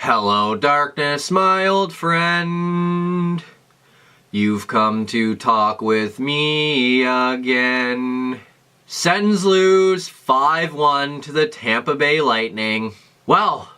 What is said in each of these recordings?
Hello, darkness, my old friend. You've come to talk with me again. Sens lose 5-1 to the Tampa Bay Lightning. Well,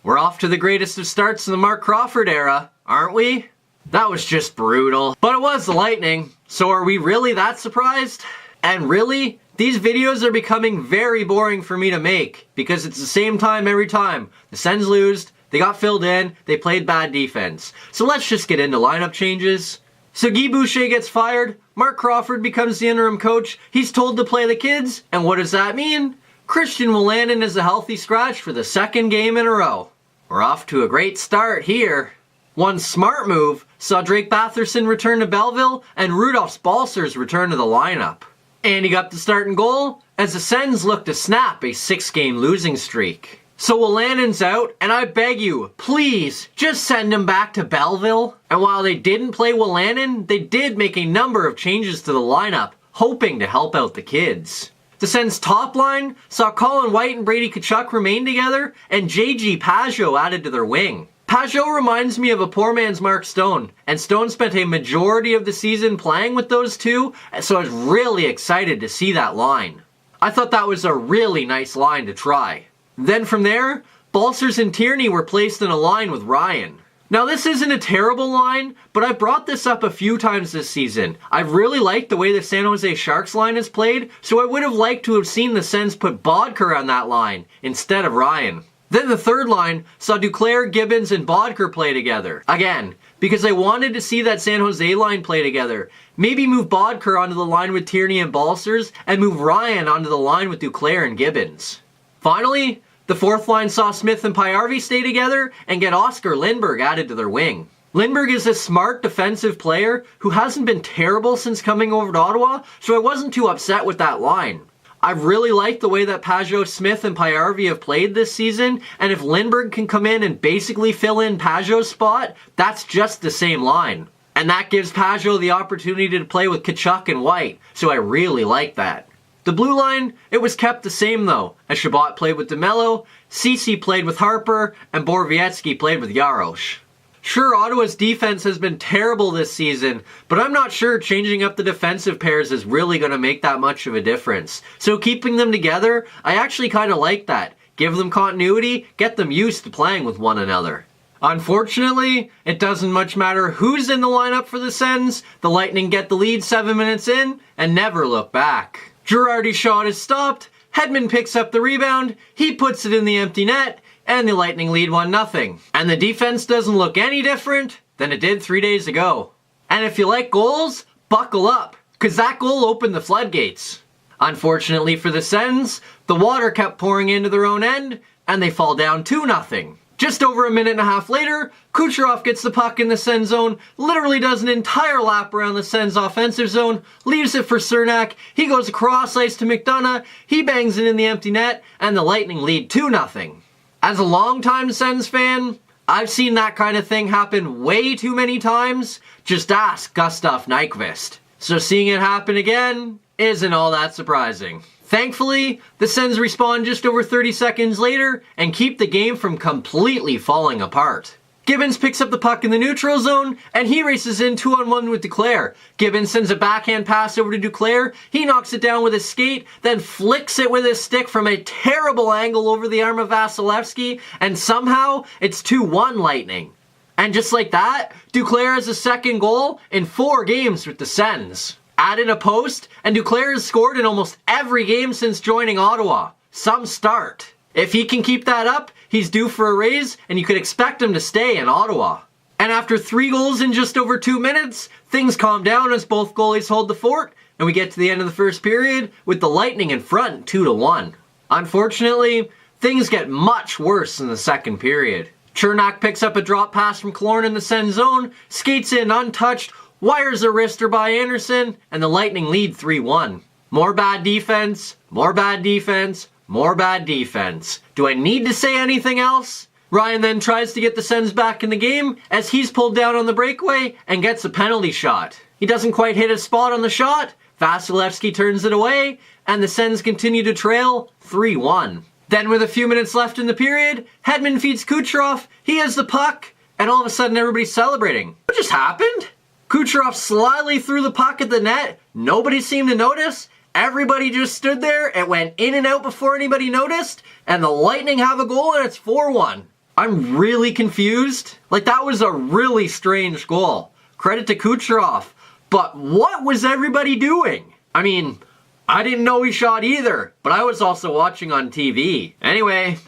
we're off to the greatest of starts in the Mark Crawford era, aren't we? That was just brutal. But it was the Lightning, so are we really that surprised? And really, these videos are becoming very boring for me to make because it's the same time every time. The Sens lose, they got filled in, they played bad defense. So let's just get into lineup changes. So Guy Boucher gets fired, Mark Crawford becomes the interim coach, he's told to play the kids, and what does that mean? Christian Wolanin is a healthy scratch for the second game in a row. We're off to a great start here. One smart move saw Drake Batherson return to Belleville and Rudolph Balcers return to the lineup. And he got the start and goal as the Sens look to snap a 6-game losing streak. So Wolanin's out, and I beg you, please, just send him back to Belleville. And while they didn't play Wolanin, they did make a number of changes to the lineup, hoping to help out the kids. The Sens' top line saw Colin White and Brady Tkachuk remain together, and J.G. Pageau added to their wing. Pageau reminds me of a poor man's Mark Stone, and Stone spent a majority of the season playing with those two, so I was really excited to see that line. I thought that was a really nice line to try. Then from there, Balcers and Tierney were placed in a line with Ryan. Now this isn't a terrible line, but I've brought this up a few times this season. I've really liked the way the San Jose Sharks line is played, so I would have liked to have seen the Sens put Bodker on that line instead of Ryan. Then the third line saw Duclair, Gibbons, and Bodker play together. Again, because I wanted to see that San Jose line play together. Maybe move Bodker onto the line with Tierney and Balcers, and move Ryan onto the line with Duclair and Gibbons. Finally, the fourth line saw Smith and Pajärvi stay together and get Oscar Lindberg added to their wing. Lindberg is a smart defensive player who hasn't been terrible since coming over to Ottawa, so I wasn't too upset with that line. I really like the way that Pageau, Smith, and Pajärvi have played this season, and if Lindberg can come in and basically fill in Pageau's spot, that's just the same line. And that gives Pageau the opportunity to play with Tkachuk and White, so I really like that. The blue line, it was kept the same though, as Chabot played with DeMello, Ceci played with Harper, and Borowiecki played with Jarosz. Sure, Ottawa's defense has been terrible this season, but I'm not sure changing up the defensive pairs is really going to make that much of a difference. So keeping them together, I actually kind of like that. Give them continuity, get them used to playing with one another. Unfortunately, it doesn't much matter who's in the lineup for the Sens, the Lightning get the lead 7 minutes in and never look back. Girardi's shot is stopped, Hedman picks up the rebound, he puts it in the empty net, and the Lightning lead 1-0. And the defense doesn't look any different than it did 3 days ago. And if you like goals, buckle up, because that goal opened the floodgates. Unfortunately for the Sens, the water kept pouring into their own end, and they fall down 2-0. Just over a minute and a half later, Kucherov gets the puck in the Sens zone, literally does an entire lap around the Sens offensive zone, leaves it for Cernak, he goes across ice to McDonough, he bangs it in the empty net, and the Lightning lead 2-0. As a longtime Sens fan, I've seen that kind of thing happen way too many times. Just ask Gustav Nyquist. So seeing it happen again isn't all that surprising. Thankfully, the Sens respond just over 30 seconds later and keep the game from completely falling apart. Gibbons picks up the puck in the neutral zone, and he races in 2-on-1 with Duclair. Gibbons sends a backhand pass over to Duclair, he knocks it down with his skate, then flicks it with his stick from a terrible angle over the arm of Vasilevsky, and somehow it's 2-1 Lightning. And just like that, Duclair has a second goal in 4 games with the Sens. Add in a post, and Duclair has scored in almost every game since joining Ottawa. Some start. If he can keep that up, he's due for a raise, and you could expect him to stay in Ottawa. And after 3 goals in just over 2 minutes, things calm down as both goalies hold the fort, and we get to the end of the first period with the Lightning in front 2-1. Unfortunately, things get much worse in the second period. Cernak picks up a drop pass from Killorn in the Sens zone, skates in untouched, wires a wrister by Anderson, and the Lightning lead 3-1. More bad defense, more bad defense, more bad defense. Do I need to say anything else? Ryan then tries to get the Sens back in the game as he's pulled down on the breakaway and gets a penalty shot. He doesn't quite hit his spot on the shot, Vasilevsky turns it away, and the Sens continue to trail 3-1. Then with a few minutes left in the period, Hedman feeds Kucherov, he has the puck, and all of a sudden everybody's celebrating. What just happened? Kucherov slyly threw the puck at the net, nobody seemed to notice, everybody just stood there, it went in and out before anybody noticed, and the Lightning have a goal and it's 4-1. I'm really confused. Like, that was a really strange goal. Credit to Kucherov. But what was everybody doing? I mean, I didn't know he shot either, but I was also watching on TV. Anyway,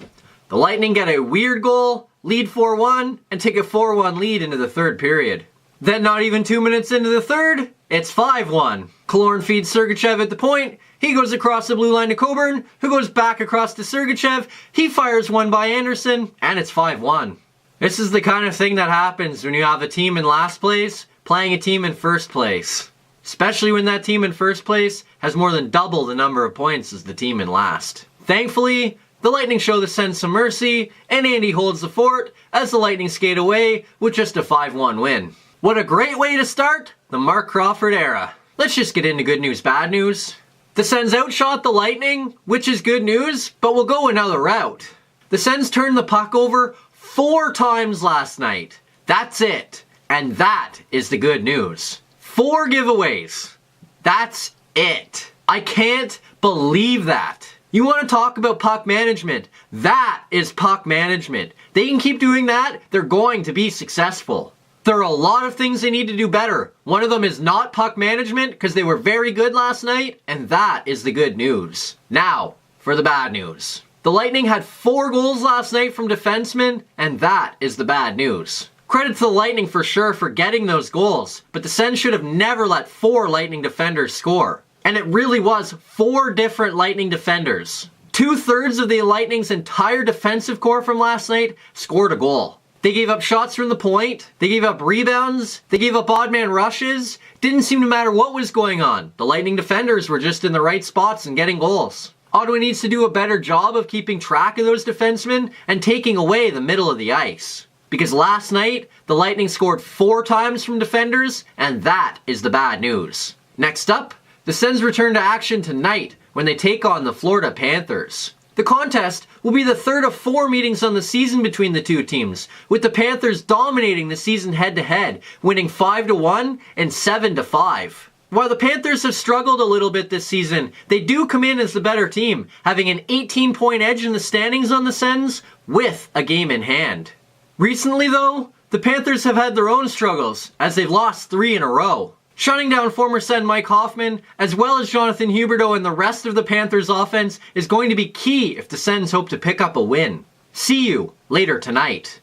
the Lightning get a weird goal, lead 4-1, and take a 4-1 lead into the third period. Then not even 2 minutes into the third, it's 5-1. Killorn feeds Sergachev at the point. He goes across the blue line to Coburn, who goes back across to Sergachev. He fires one by Anderson, and it's 5-1. This is the kind of thing that happens when you have a team in last place playing a team in first place. Especially when that team in first place has more than double the number of points as the team in last. Thankfully, the Lightning show the Sens some mercy, and Andy holds the fort as the Lightning skate away with just a 5-1 win. What a great way to start the Mark Crawford era. Let's just get into good news, bad news. The Sens outshot the Lightning, which is good news, but we'll go another route. The Sens turned the puck over 4 times last night. That's it. And that is the good news. 4 giveaways. That's it. I can't believe that. You want to talk about puck management? That is puck management. They can keep doing that, they're going to be successful. There are a lot of things they need to do better. One of them is not puck management, because they were very good last night, and that is the good news. Now, for the bad news. The Lightning had 4 goals last night from defensemen, and that is the bad news. Credit to the Lightning for sure for getting those goals, but the Sens should have never let 4 Lightning defenders score. And it really was 4 different Lightning defenders. 2/3 of the Lightning's entire defensive core from last night scored a goal. They gave up shots from the point, they gave up rebounds, they gave up odd man rushes. Didn't seem to matter what was going on. The Lightning defenders were just in the right spots and getting goals. Ottawa needs to do a better job of keeping track of those defensemen and taking away the middle of the ice. Because last night, the Lightning scored 4 times from defenders, and that is the bad news. Next up, the Sens return to action tonight when they take on the Florida Panthers. The contest will be the third of 4 meetings on the season between the two teams, with the Panthers dominating the season head-to-head, winning 5-1 and 7-5. While the Panthers have struggled a little bit this season, they do come in as the better team, having an 18-point edge in the standings on the Sens, with a game in hand. Recently though, the Panthers have had their own struggles, as they've lost 3 in a row. Shutting down former Sen Mike Hoffman, as well as Jonathan Huberdeau and the rest of the Panthers offense, is going to be key if the Sens hope to pick up a win. See you later tonight.